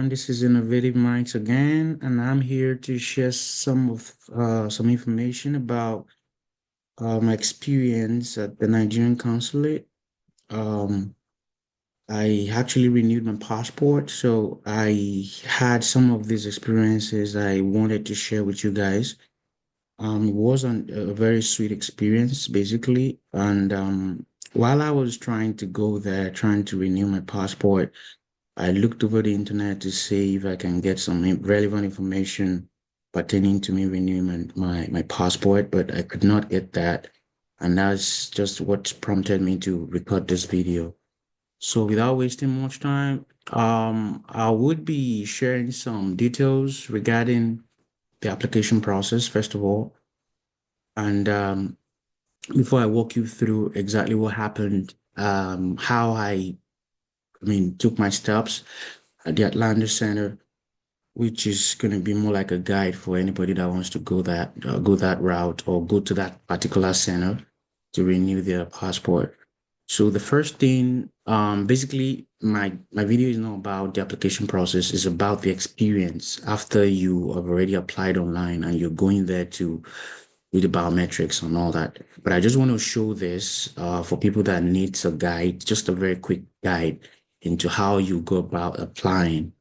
everyone. This is Innovative Minds again, and I'm here to share some information about my experience at the Nigerian Consulate. Um, I actually renewed my passport, so I had some of these experiences I wanted to share with you guys. It was a very sweet experience, basically, and while I was trying to go there, trying to renew my passport. I looked over the internet to see if I can get some relevant information pertaining to me renewing my passport, but I could not get that. And that's just what prompted me to record this video. So without wasting much time, I would be sharing some details regarding the application process, first of all. And before I walk you through exactly what happened, how took my steps at the Atlanta Center, which is going to be more like a guide for anybody that wants to go that route or go to that particular center to renew their passport. So the first thing, basically, my video is not about the application process. It's about the experience after you have already applied online and you're going there to do the biometrics and all that. But I just want to show this for people that needs a guide, just a very quick guide into how you go about applying.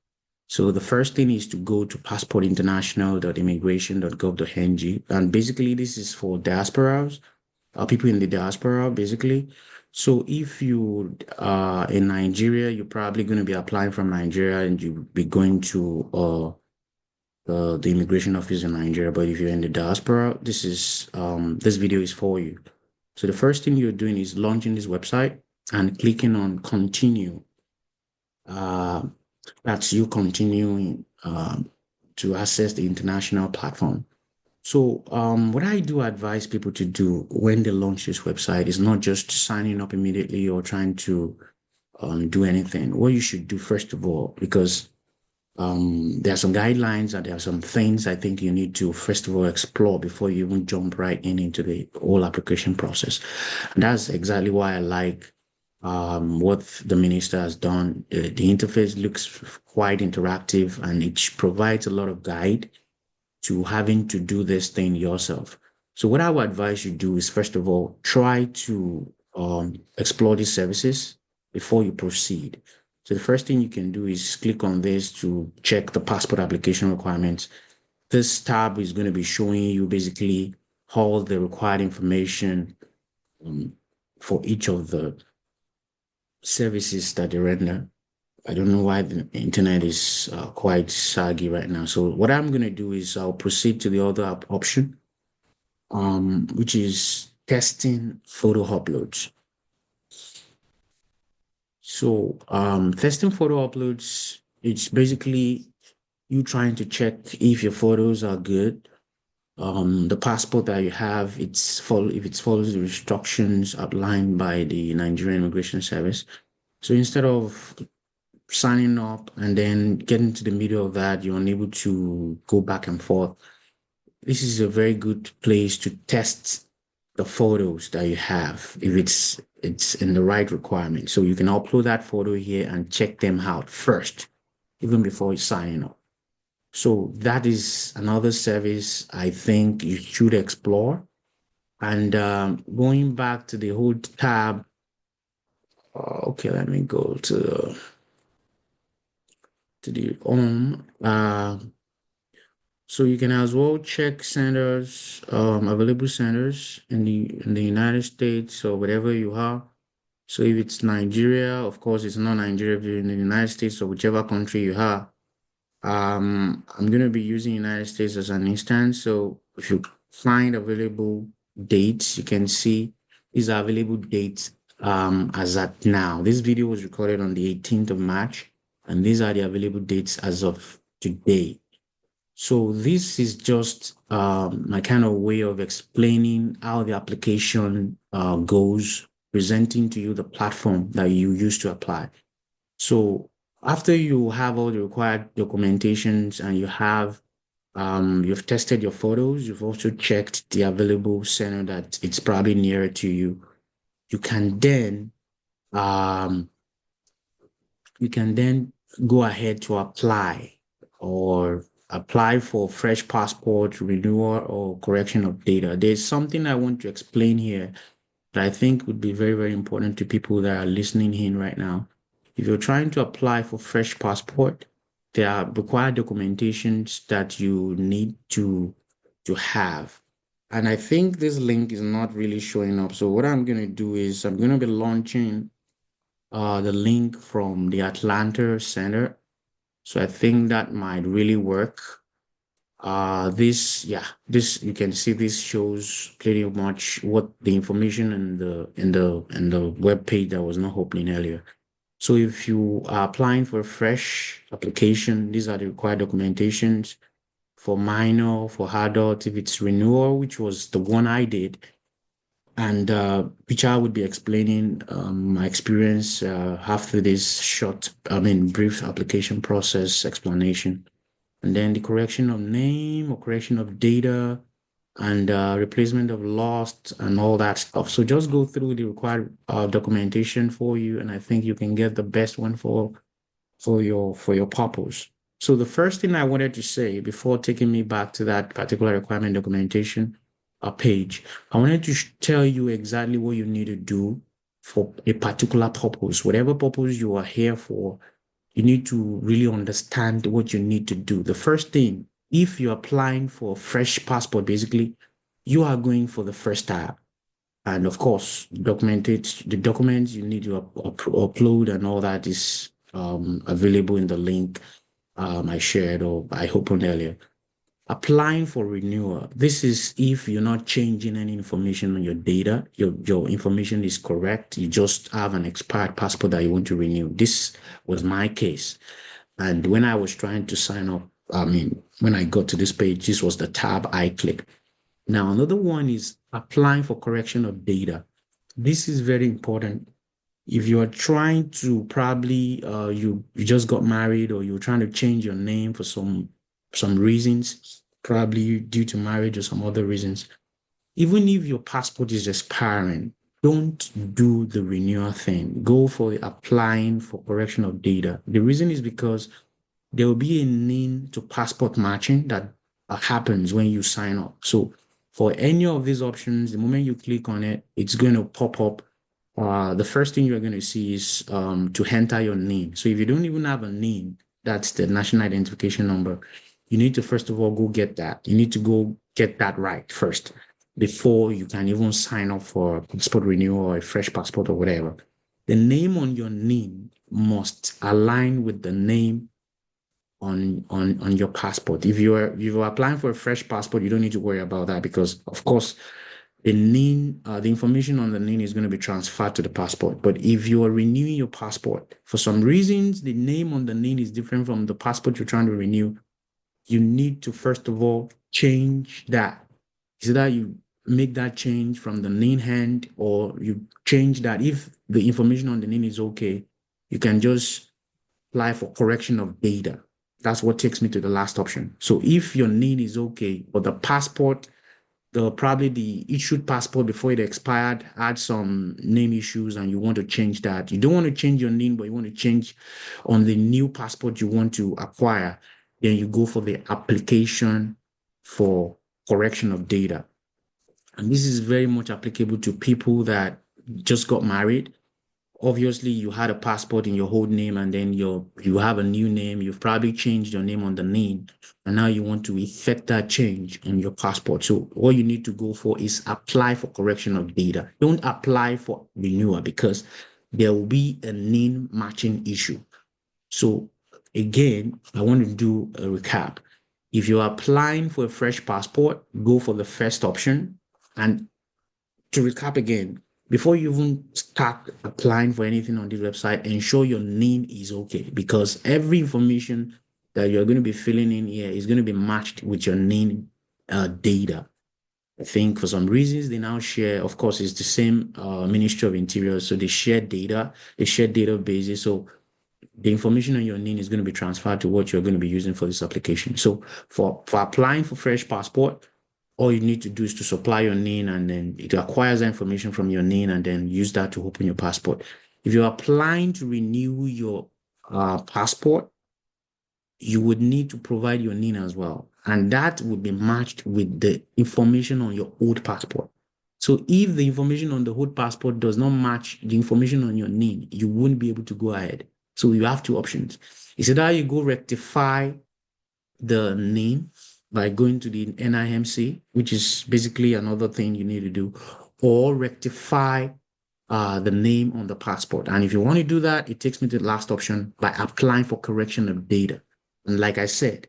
So the first thing is to go to passportinternational.immigration.gov.ng. And basically, this is for diasporas, people in the diaspora, basically. So if you are in Nigeria, you're probably going to be applying from Nigeria and you'll be going to the immigration office in Nigeria. But if you're in the diaspora, this video is for you. So the first thing you're doing is launching this website and clicking on continue. That's you continuing to access the international platform. So what I do advise people to do when they launch this website is not just signing up immediately or trying to do anything. What you should do first of all, because there are some guidelines and there are some things I think you need to first of all explore before you even jump right into the whole application process. And that's exactly why I like what the minister has done. The interface looks quite interactive and it provides a lot of guide to having to do this thing yourself. So what I would advise you do is first of all, try to explore these services before you proceed. So the first thing you can do is click on this to check the passport application requirements. This tab is going to be showing you basically all the required information for each of the services that they render. I don't know why the internet is quite saggy right now. So what I'm going to do is I'll proceed to the other option, which is testing photo uploads. So testing photo uploads, it's basically you trying to check if your photos are good. The passport that you have, if it follows the instructions outlined by the Nigerian Immigration Service. So instead of signing up and then getting to the middle of that, you're unable to go back and forth. This is a very good place to test the photos that you have, if it's in the right requirement. So you can upload that photo here and check them out first, even before you sign up. So that is another service I think you should explore. And going back to the whole tab, okay, let me go to the home. So you can as well check centers, available centers in the United States or whatever you have. So if it's Nigeria, of course, it's not Nigeria. If you're in the United States or whichever country you have, I'm going to be using United States as an instance. So if you find available dates, you can see these are available dates as at now. This video was recorded on the 18th of March, and these are the available dates as of today. So this is just my kind of way of explaining how the application goes, presenting to you the platform that you use to apply. So after you have all the required documentations and you've tested your photos, you've also checked the available center that it's probably nearer to you, you can then go ahead to apply for fresh passport renewal or correction of data, there's something I want to explain here that I think would be very, very important to people that are listening in right now. If you're trying to apply for fresh passport, there are required documentations that you need to have. And I think this link is not really showing up. So what I'm going to do is I'm going to be launching the link from the Atlanta Center. So I think that might really work. This you can see this shows pretty much what the information in the web page that was not opening earlier. So if you are applying for a fresh application, these are the required documentations for minor, for adult, if it's renewal, which was the one I did, and which I would be explaining my experience after this brief application process explanation. And then the correction of name or correction of data and replacement of lost and all that stuff. So just go through the required documentation for you, and I think you can get the best one for your purpose. So the first thing I wanted to say before taking me back to that particular requirement documentation page, I wanted to tell you exactly what you need to do for a particular purpose, whatever purpose you are here for. You need to really understand what you need to do. The first thing, if you're applying for a fresh passport, basically, you are going for the first tab. And of course, the documents you need to upload and all that is available in the link I shared or I opened earlier. Applying for renewal. This is if you're not changing any information on your data, your information is correct. You just have an expired passport that you want to renew. This was my case. And when I was trying to sign up, when I got to this page, this was the tab I clicked. Now, another one is applying for correction of data. This is very important. If you are trying to probably you just got married or you're trying to change your name for some reasons, probably due to marriage or some other reasons, even if your passport is expiring, don't do the renewal thing. Go for applying for correction of data. The reason is because there will be a need to passport matching that happens when you sign up. So for any of these options, the moment you click on it, it's going to pop up. The first thing you're going to see is to enter your name. So if you don't even have a name, that's the national identification number. You need to first of all go get that. You need to go get that right first before you can even sign up for a passport renewal or a fresh passport or whatever. The name on your name must align with the name on your passport. If you're applying for a fresh passport, you don't need to worry about that because, of course, the name, the information on the name is going to be transferred to the passport. But if you are renewing your passport, for some reasons, the name on the name is different from the passport you're trying to renew, you need to first of all change that. Is that you make that change from the name hand or you change that. If the information on the name is okay, you can just apply for correction of data. That's what takes me to the last option. So if your name is okay, but the passport, probably the issued passport before it expired had some name issues and you want to change that. You don't want to change your name, but you want to change on the new passport you want to acquire. Then you go for the application for correction of data. And this is very much applicable to people that just got married. Obviously, you had a passport in your old name and then you have a new name. You've probably changed your name on the name and now you want to effect that change on your passport. So all you need to go for is apply for correction of data. Don't apply for renewal because there will be a name matching issue. So again, I want to do a recap. If you're applying for a fresh passport, go for the first option. And to recap again, before you even start applying for anything on this website, ensure your name is okay because every information that you're going to be filling in here is going to be matched with your name data. I think for some reasons they now share, of course, it's the same Ministry of Interior, so they share data, they share databases. So the information on your name is going to be transferred to what you're going to be using for this application. So for applying for fresh passport, all you need to do is to supply your name and then it acquires that information from your name and then use that to open your passport. If you're applying to renew your passport, you would need to provide your NIN as well. And that would be matched with the information on your old passport. So if the information on the old passport does not match the information on your NIN, you won't be able to go ahead. So you have two options. It's either you go rectify the name by going to the NIMC, which is basically another thing you need to do, or rectify the name on the passport. And if you want to do that, it takes me to the last option by applying for correction of data. And like I said,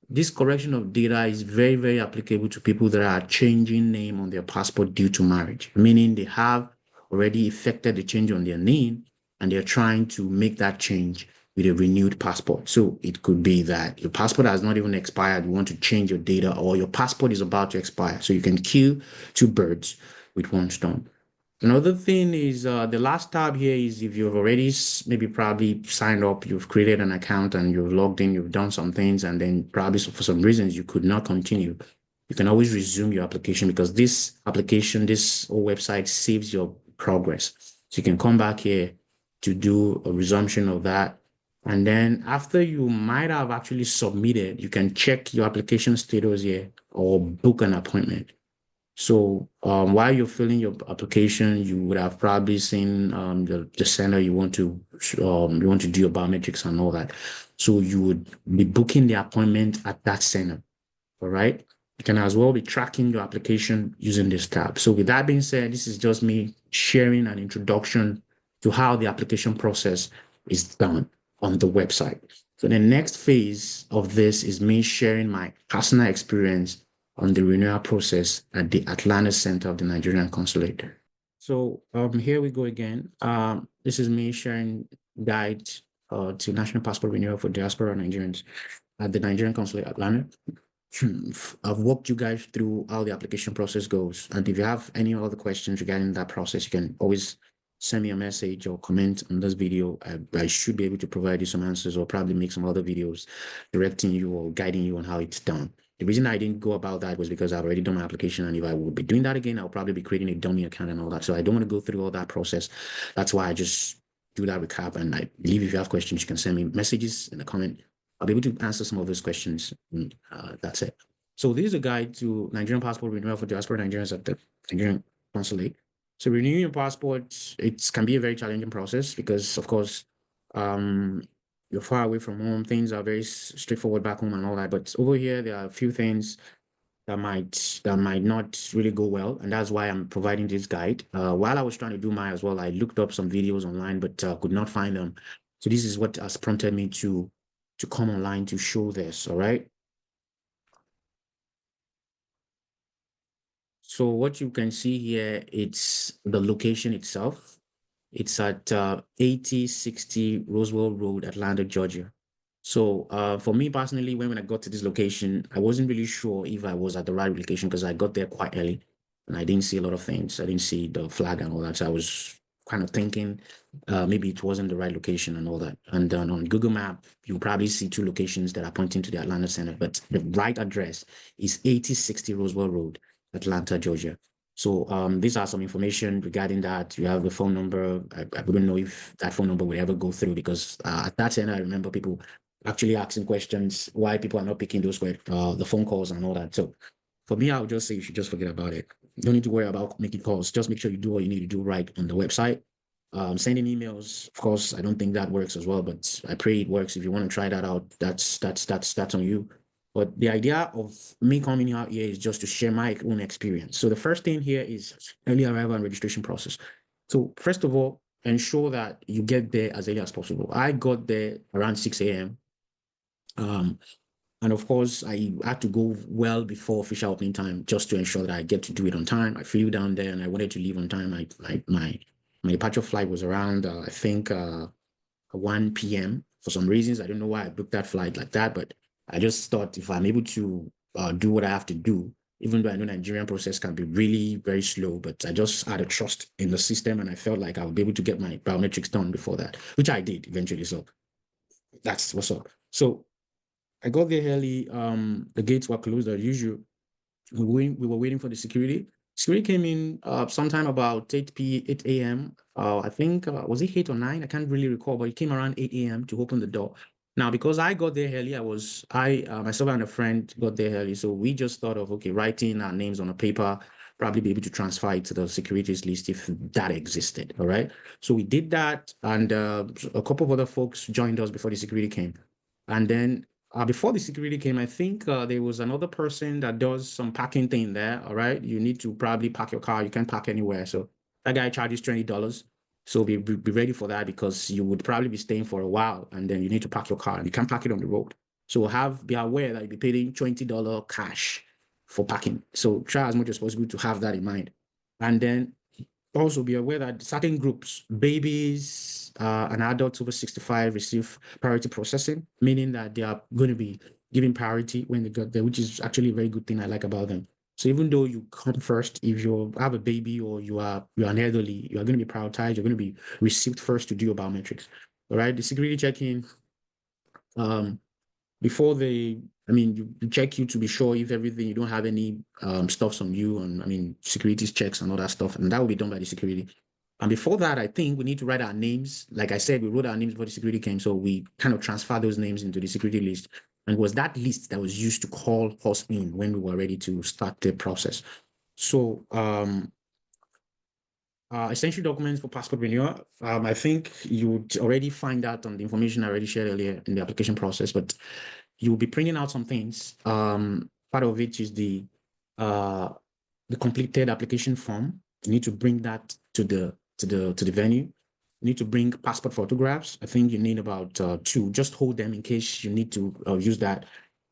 this correction of data is very, very applicable to people that are changing name on their passport due to marriage, meaning they have already effected the change on their name and they're trying to make that change with a renewed passport. So it could be that your passport has not even expired, you want to change your data, or your passport is about to expire. So you can kill two birds with one stone. Another thing is the last tab here is if you've already maybe probably signed up, you've created an account and you've logged in, you've done some things, and then probably for some reasons you could not continue. You can always resume your application because this application, this whole website saves your progress. So you can come back here to do a resumption of that. And then after you might have actually submitted, you can check your application status here or book an appointment. So while you're filling your application, you would have probably seen the center you want to do your biometrics and all that. So you would be booking the appointment at that center. All right. You can as well be tracking your application using this tab. So with that being said, this is just me sharing an introduction to how the application process is done on the website. So the next phase of this is me sharing my personal experience on the renewal process at the Atlanta Center of the Nigerian Consulate. So here we go again. This is me sharing guide to national passport renewal for diaspora Nigerians at the Nigerian Consulate Atlanta. I've walked you guys through how the application process goes. And if you have any other questions regarding that process, you can always send me a message or comment on this video. I should be able to provide you some answers or probably make some other videos directing you or guiding you on how it's done. The reason I didn't go about that was because I've already done my application. And if I would be doing that again, I'll probably be creating a dummy account and all that. So I don't want to go through all that process. That's why I just do that recap. And I believe if you have questions, you can send me messages in the comment. I'll be able to answer some of those questions. And that's it. So this is a guide to Nigerian passport renewal for diaspora Nigerians at the Nigerian Consulate. So renewing your passport, it can be a very challenging process because, of course, you're far away from home. Things are very straightforward back home and all that. But over here, there are a few things that might not really go well, and that's why I'm providing this guide. While I was trying to do mine as well, I looked up some videos online, but could not find them. So this is what has prompted me to come online to show this. All right. So what you can see here, it's the location itself. It's at 8060 Roswell Road, Atlanta, Georgia. So for me personally, when I got to this location, I wasn't really sure if I was at the right location because I got there quite early and I didn't see a lot of things. I didn't see the flag and all that. So I was kind of thinking maybe it wasn't the right location and all that. And then on Google Map, you probably see two locations that are pointing to the Atlanta Center, but the right address is 8060 Roswell Road, Atlanta, Georgia. So these are some information regarding that. You have the phone number. I wouldn't know if that phone number would ever go through because at that center, I remember people actually asking questions why people are not picking those the phone calls and all that. So for me, I would just say you should just forget about it. You don't need to worry about making calls. Just make sure you do what you need to do right on the website. Sending emails, of course, I don't think that works as well, but I pray it works. If you want to try that out, that's on you. But the idea of me coming out here is just to share my own experience. So the first thing here is early arrival and registration process. So first of all, ensure that you get there as early as possible. I got there around 6 a.m. And of course, I had to go well before official opening time just to ensure that I get to do it on time. I flew down there and I wanted to leave on time. My departure flight was around, I think, 1 p.m. For some reasons, I don't know why I booked that flight like that, but I just thought if I'm able to do what I have to do, even though I know Nigerian process can be really very slow, but I just had a trust in the system and I felt like I would be able to get my biometrics done before that, which I did eventually. So that's what's up. So I got there early. The gates were closed as usual. We were waiting for the security. Security came in sometime about 8 a.m. I think was it 8 or 9? I can't really recall, but it came around 8 a.m. to open the door. Now, because I got there early, myself and a friend got there early. So we just thought of, okay, writing our names on a paper, probably be able to transfer it to the securities list if that existed. All right. So we did that. And a couple of other folks joined us before the security came. And then before the security came, I think there was another person that does some parking thing there. All right. You need to probably park your car. You can't park anywhere. So that guy charges $20. So be ready for that because you would probably be staying for a while and then you need to park your car and you can't park it on the road. So be aware that you'll be paying $20 cash for parking. So try as much as possible to have that in mind. And then also be aware that certain groups, babies and adults over 65 receive priority processing, meaning that they are going to be given priority when they get there, which is actually a very good thing I like about them. So even though you come first, if you have a baby or you're an elderly, you are going to be prioritized. You're going to be received first to do your biometrics. All right. The security check-in, um, before you check you to be sure if everything you don't have any stuffs on you, and securities checks and all that stuff, and that will be done by the security. And before that, I think we need to write our names. Like I said, we wrote our names before the security came, so we kind of transfer those names into the security list. And it was that list that was used to call us in when we were ready to start the process. So essential documents for passport renewal. I think you would already find that on the information I already shared earlier in the application process, but you'll be printing out some things. Part of it is the completed application form. You need to bring that to the venue. You need to bring passport photographs. I think you need about two. Just hold them in case you need to use that.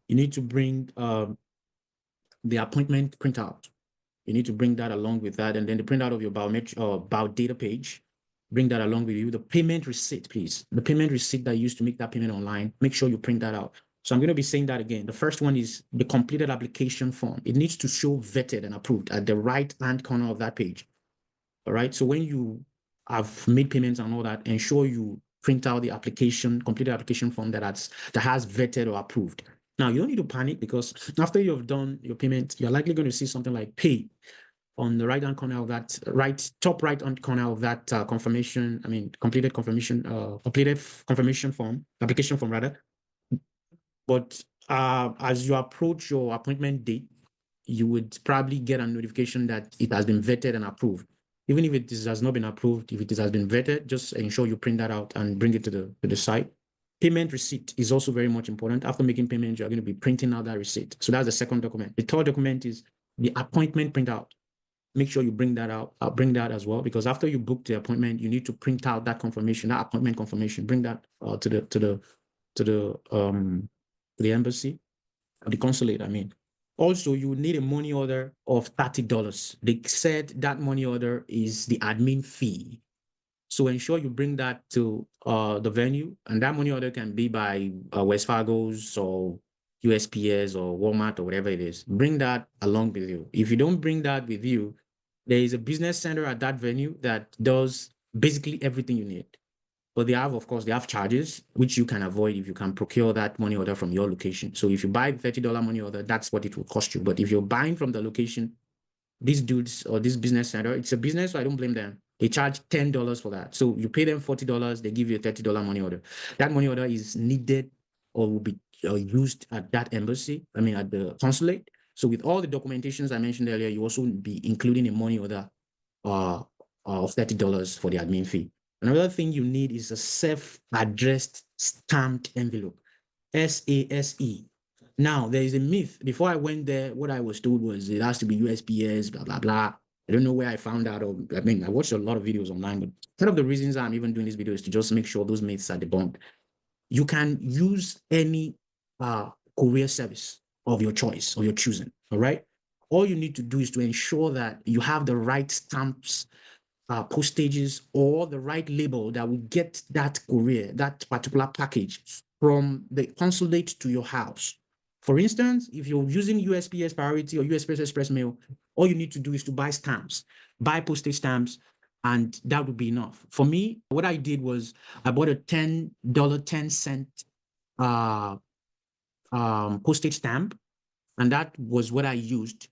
You need to bring the appointment printout. You need to bring that along with that, and then the printout of your biometric or bio data page. Bring that along with you. The payment receipt, please. The payment receipt that you used to make that payment online. Make sure you print that out. So I'm going to be saying that again. The first one is the completed application form. It needs to show vetted and approved at the right-hand corner of that page. All right. So when you have made payments and all that, ensure you print out the completed application form that has vetted or approved. Now you don't need to panic because after you've done your payment, you're likely going to see something like pay on the right-hand corner of that top right-hand corner of that completed confirmation form, application form rather. But as you approach your appointment date, you would probably get a notification that it has been vetted and approved. Even if has not been approved, if it has been vetted, just ensure you print that out and bring it to the site. Payment receipt is also very much important. After making payment, you're going to be printing out that receipt. So that's the second document. The third document is the appointment printout. Make sure you bring that out. I'll bring that as well because after you book the appointment, you need to print out that confirmation, that appointment confirmation. Bring that to the embassy, the consulate. Also, you need a money order of $30. They said that money order is the admin fee. So ensure you bring that to the venue, and that money order can be by West Fargo's or USPS or Walmart or whatever it is. Bring that along with you. If you don't bring that with you, there is a business center at that venue that does basically everything you need. But of course, they have charges, which you can avoid if you can procure that money order from your location. So if you buy $30 money order, that's what it will cost you. But if you're buying from the location, these dudes or this business center, it's a business, so I don't blame them. They charge $10 for that. So you pay them $40, they give you a $30 money order. That money order is needed or will be used at that embassy, at the consulate. So with all the documentations I mentioned earlier, you also be including a money order of $30 for the admin fee. Another thing you need is a self-addressed stamped envelope, SASE. Now, there is a myth. Before I went there, what I was told was it has to be USPS, blah, blah, blah. I don't know where I found out. I watched a lot of videos online, but one of the reasons I'm even doing this video is to just make sure those myths are debunked. You can use any courier service of your choice or your choosing, all right? All you need to do is to ensure that you have the right stamps, postages, or the right label that will get that courier, that particular package from the consulate to your house. For instance, if you're using USPS Priority or USPS Express Mail, all you need to do is to buy stamps, buy postage stamps, and that would be enough. For me, what I did was I bought a $10.10 postage stamp, and that was what I used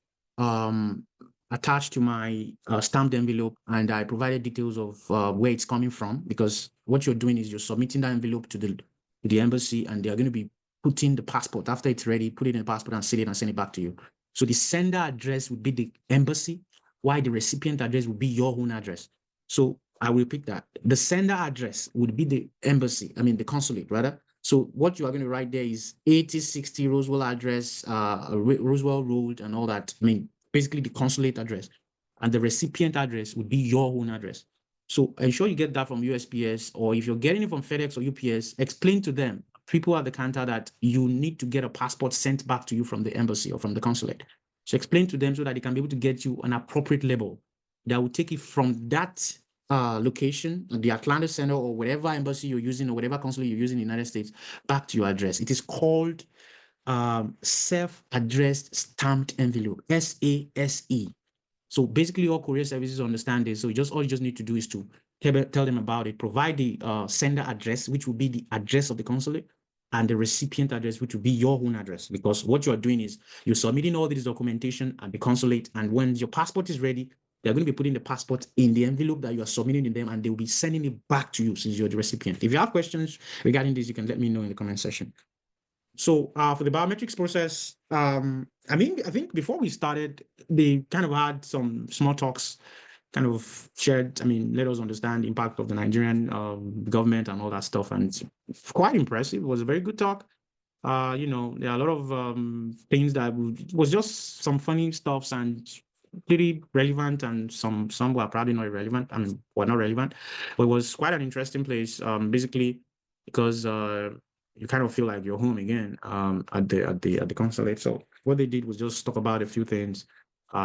attached to my stamped envelope, and I provided details of where it's coming from, because what you're doing is you're submitting that envelope to the to the embassy, and they are going to be putting the passport after it's ready, put it in the passport and seal it and send it back to you. So the sender address would be the embassy, while the recipient address would be your own address. So I will repeat that. The sender address would be the embassy, I mean the consulate rather. So what you are going to write there is 8060 Roswell address, Roswell Road and all that. I mean, basically the consulate address. And the recipient address would be your own address. So ensure you get that from USPS, or if you're getting it from FedEx or UPS, explain to them, people at the counter, that you need to get a passport sent back to you from the embassy or from the consulate. So explain to them so that they can be able to get you an appropriate label that will take it from that location, the Atlanta Center or whatever embassy you're using or whatever consulate you're using in the United States, back to your address. It is called self-addressed stamped envelope, SASE. So basically, all courier services understand this. So all you just need to do is to tell them about it. Provide the sender address, which will be the address of the consulate, and the recipient address, which will be your own address. Because what you are doing is you're submitting all this documentation at the consulate, and when your passport is ready, they're going to be putting the passport in the envelope that you are submitting to them, and they will be sending it back to you since you're the recipient. If you have questions regarding this, you can let me know in the comment section. So for the biometrics process, I mean, I think before we started, they kind of had some small talks, kind of shared, I mean, let us understand the impact of the Nigerian government and all that stuff. And it's quite impressive. It was a very good talk. There are a lot of things that was just some funny stuffs and pretty relevant, and some were probably not irrelevant. I mean, were not relevant, but it was quite an interesting place. Basically, because you kind of feel like you're home again at the consulate. So what they did was just talk about a few things,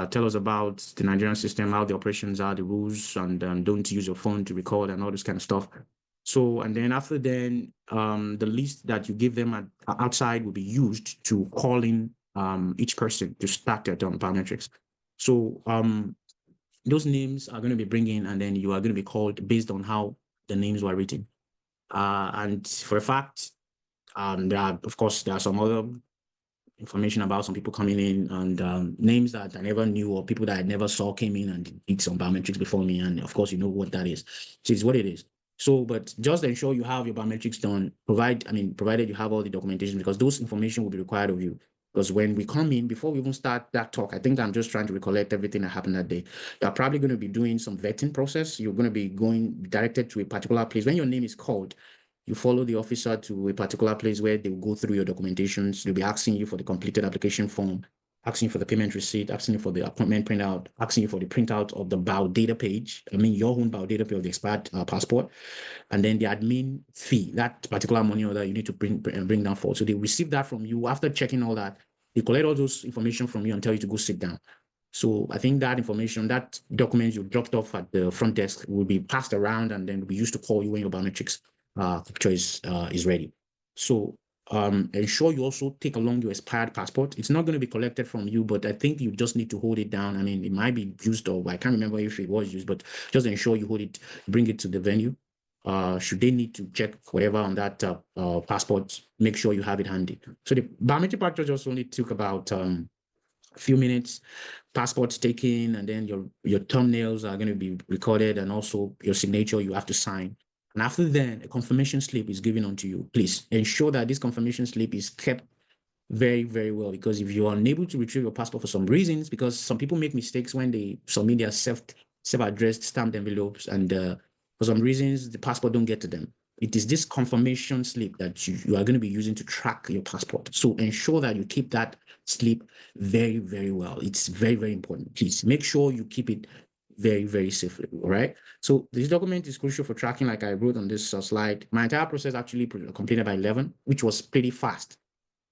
tell us about the Nigerian system, how the operations are, the rules, and don't use your phone to record and all this kind of stuff. So, and then after then, the list that you give them outside will be used to call in each person to start their biometrics. So those names are going to be bringing, and then you are going to be called based on how the names were written. And for a fact, there are some other information about some people coming in, and names that I never knew, or people that I never saw came in and did some biometrics before me. And of course, you know what that is. So it's what it is. So, but just ensure you have your biometrics done, provided you have all the documentation, because those information will be required of you. Because when we come in, before we even start that talk, I think I'm just trying to recollect everything that happened that day. You're probably going to be doing some vetting process. You're going to be going directed to a particular place. When your name is called, you follow the officer to a particular place where they will go through your documentations. They'll be asking you for the completed application form, asking you for the payment receipt, asking you for the appointment printout, asking you for the printout of the biodata page. I mean, your own biodata page of the expired passport, and then the admin fee, that particular money order you need to bring down for. So they receive that from you. After checking all that, they collect all those information from you and tell you to go sit down. So I think that information, that documents you dropped off at the front desk will be passed around, and then will be used to call you when your biometrics picture is ready. So ensure you also take along your expired passport. It's not going to be collected from you, but I think you just need to hold it down. I mean, it might be used, or I can't remember if it was used, but just ensure you hold it, bring it to the venue. Should they need to check whatever on that passport, make sure you have it handy. So the biometric picture just only took about a few minutes. Passports taken, and then your thumbnails are going to be recorded, and also your signature you have to sign. And after then, a confirmation slip is given onto you. Please ensure that this confirmation slip is kept very, very well, because if you are unable to retrieve your passport for some reasons, because some people make mistakes when they submit their self-addressed stamped envelopes, and for some reasons the passport don't get to them. It is this confirmation slip that you are going to be using to track your passport. So ensure that you keep that slip very, very well. It's very, very important. Please make sure you keep it very, very safely. All right. So this document is crucial for tracking, like I wrote on this slide. My entire process actually completed by 11, which was pretty fast.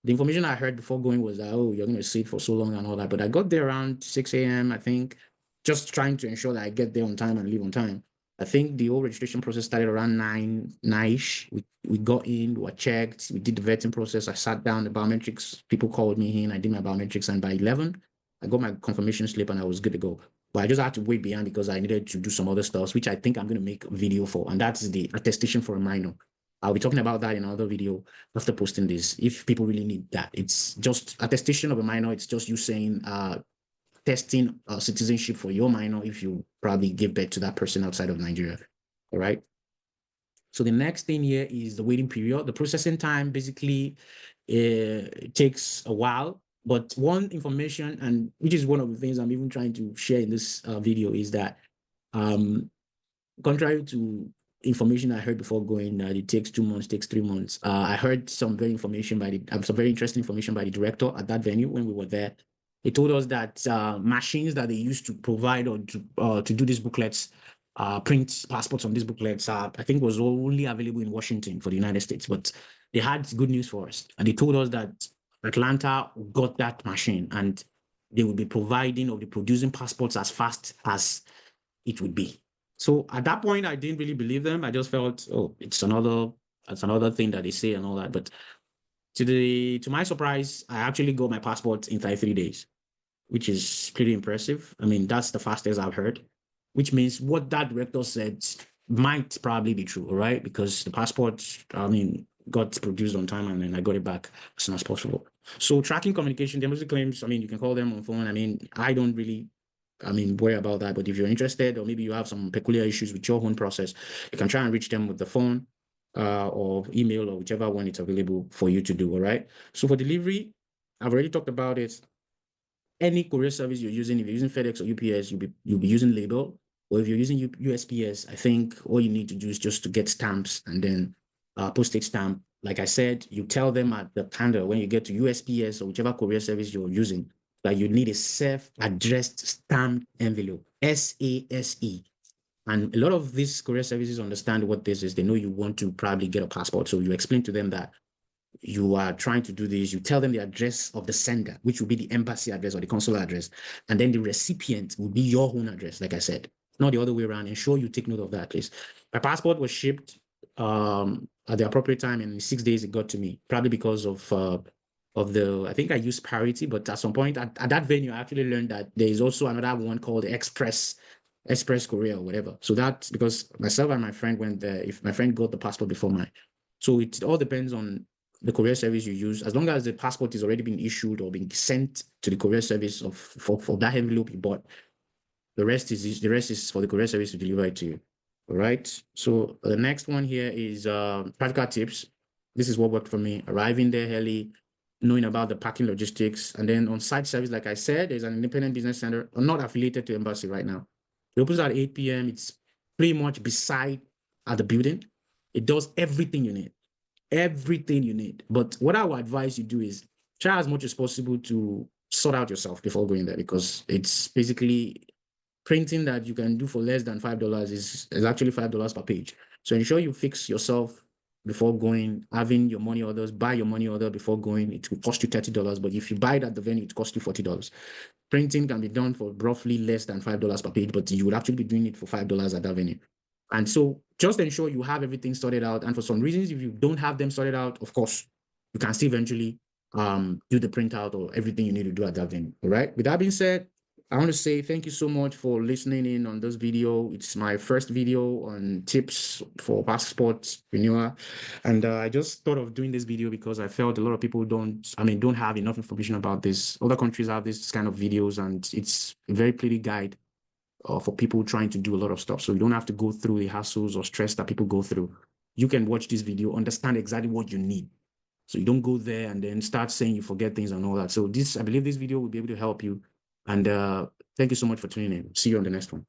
The information I heard before going was that, oh, you're going to sit for so long and all that. But I got there around 6 a.m., I think, just trying to ensure that I get there on time and leave on time. I think the whole registration process started around 9-ish. We got in, we were checked, we did the vetting process. I sat down, the biometrics, people called me in, I did my biometrics, and by 11, I got my confirmation slip and I was good to go. But I just had to wait behind because I needed to do some other stuff, which I think I'm going to make a video for. And that's the attestation for a minor. I'll be talking about that in another video after posting this, if people really need that. It's just attestation of a minor. It's just you saying testing citizenship for your minor if you probably give birth to that person outside of Nigeria. All right. So the next thing here is the waiting period. The processing time basically takes a while. But one information, and which is one of the things I'm even trying to share in this video, is that contrary to information I heard before going that it takes 2 months, takes 3 months, I heard some very interesting information by the director at that venue when we were there. He told us that machines that they used to provide or to do these booklets, print passports on these booklets, I think was only available in Washington for the United States. But they had good news for us, and they told us that Atlanta got that machine, and they will be providing or be producing passports as fast as it would be. So at that point, I didn't really believe them. I just felt, oh, it's another thing that they say and all that. But to my surprise, I actually got my passport in 33 days, which is pretty impressive. I mean, that's the fastest I've heard, which means what that director said might probably be true, all right? Because the passport, I mean, got produced on time and then I got it back as soon as possible. So tracking communication, democracy claims, I mean, you can call them on phone. I mean, I don't really worry about that. But if you're interested, or maybe you have some peculiar issues with your own process, you can try and reach them with the phone or email or whichever one it's available for you to do. All right. So for delivery, I've already talked about it. Any courier service you're using, if you're using FedEx or UPS, you'll be using label. Or if you're using USPS, I think all you need to do is just to get stamps and then postage stamp. Like I said, you tell them at the counter when you get to USPS or whichever courier service you're using that you need a self-addressed stamped envelope, SASE. And a lot of these courier services understand what this is. They know you want to probably get a passport. So you explain to them that you are trying to do this. You tell them the address of the sender, which will be the embassy address or the consular address. And then the recipient will be your own address, like I said, not the other way around. Ensure you take note of that, please. My passport was shipped at the appropriate time, and in 6 days it got to me, probably because I think I used priority, but at some point at that venue, I actually learned that there is also another one called the Express Courier or whatever. So that's because myself and my friend went there. If my friend got the passport before mine. So it all depends on the courier service you use. As long as the passport is already been issued or being sent to the courier service for that envelope you bought, the rest is for the courier service to deliver it to you. All right. So the next one here is practical tips. This is what worked for me. Arriving there early, knowing about the packing logistics, and then on-site service, like I said, there's an independent business center, not affiliated to embassy right now. It opens at 8 p.m. It's pretty much beside at the building. It does everything you need. Everything you need. But what I would advise you do is try as much as possible to sort out yourself before going there, because it's basically printing that you can do for less than $5 is actually $5 per page. So ensure you fix yourself before going, having your money orders, buy your money order before going. It will cost you $30, but if you buy it at the venue, it costs you $40. Printing can be done for roughly less than $5 per page, but you would actually be doing it for $5 at that venue. And so just ensure you have everything sorted out. And for some reasons, if you don't have them sorted out, of course, you can still eventually do the printout or everything you need to do at that venue. All right. With that being said, I want to say thank you so much for listening in on this video. It's my first video on tips for passport renewal. And I just thought of doing this video because I felt a lot of people don't have enough information about this. Other countries have this kind of videos, and it's a very pretty guide for people trying to do a lot of stuff. So you don't have to go through the hassles or stress that people go through. You can watch this video, understand exactly what you need. So you don't go there and then start saying you forget things and all that. So I believe this video will be able to help you. And thank you so much for tuning in. See you on the next one.